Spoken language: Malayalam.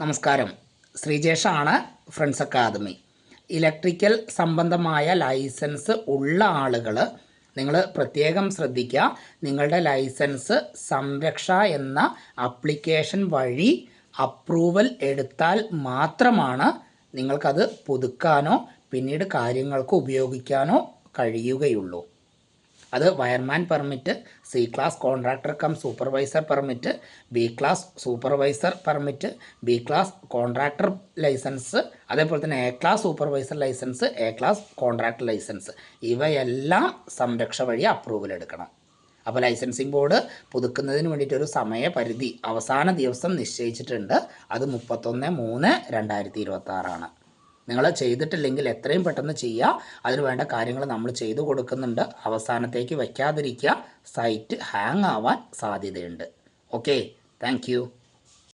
നമസ്കാരം. ശ്രീജേഷാണ്, ഫ്രണ്ട്സ് അക്കാദമി. ഇലക്ട്രിക്കൽ സംബന്ധമായ ലൈസൻസ് ഉള്ള ആളുകൾ നിങ്ങൾ പ്രത്യേകം ശ്രദ്ധിക്കുക. നിങ്ങളുടെ ലൈസൻസ് സംരക്ഷ എന്ന ആപ്ലിക്കേഷൻ വഴി അപ്രൂവൽ എടുത്താൽ മാത്രമാണ് നിങ്ങൾക്കത് പുതുക്കാനോ പിന്നീട് കാര്യങ്ങൾക്ക് ഉപയോഗിക്കാനോ കഴിയുകയുള്ളൂ. അത് wireman permit, C class contractor cum supervisor permit, B class supervisor permit, B class contractor license, അതേപോലെ തന്നെ A class supervisor license, A class contractor license, ഇവയെല്ലാം സംരക്ഷ വഴി അപ്രൂവൽ എടുക്കണം. അപ്പോൾ ലൈസൻസിങ് ബോർഡ് പുതുക്കുന്നതിന് വേണ്ടിയിട്ടൊരു സമയപരിധി അവസാന ദിവസം നിശ്ചയിച്ചിട്ടുണ്ട്. അത് 31/3/2026. നിങ്ങൾ ചെയ്തിട്ടില്ലെങ്കിൽ എത്രയും പെട്ടെന്ന് ചെയ്യുക. അതിന് വേണ്ട കാര്യങ്ങൾ നമ്മൾ ചെയ്തു കൊടുക്കുന്നുണ്ട്. അവസാനത്തേക്ക് വയ്ക്കാതിരിക്കുക, സൈറ്റ് ഹാങ് ആവാൻ സാധ്യതയുണ്ട്. Okay, thank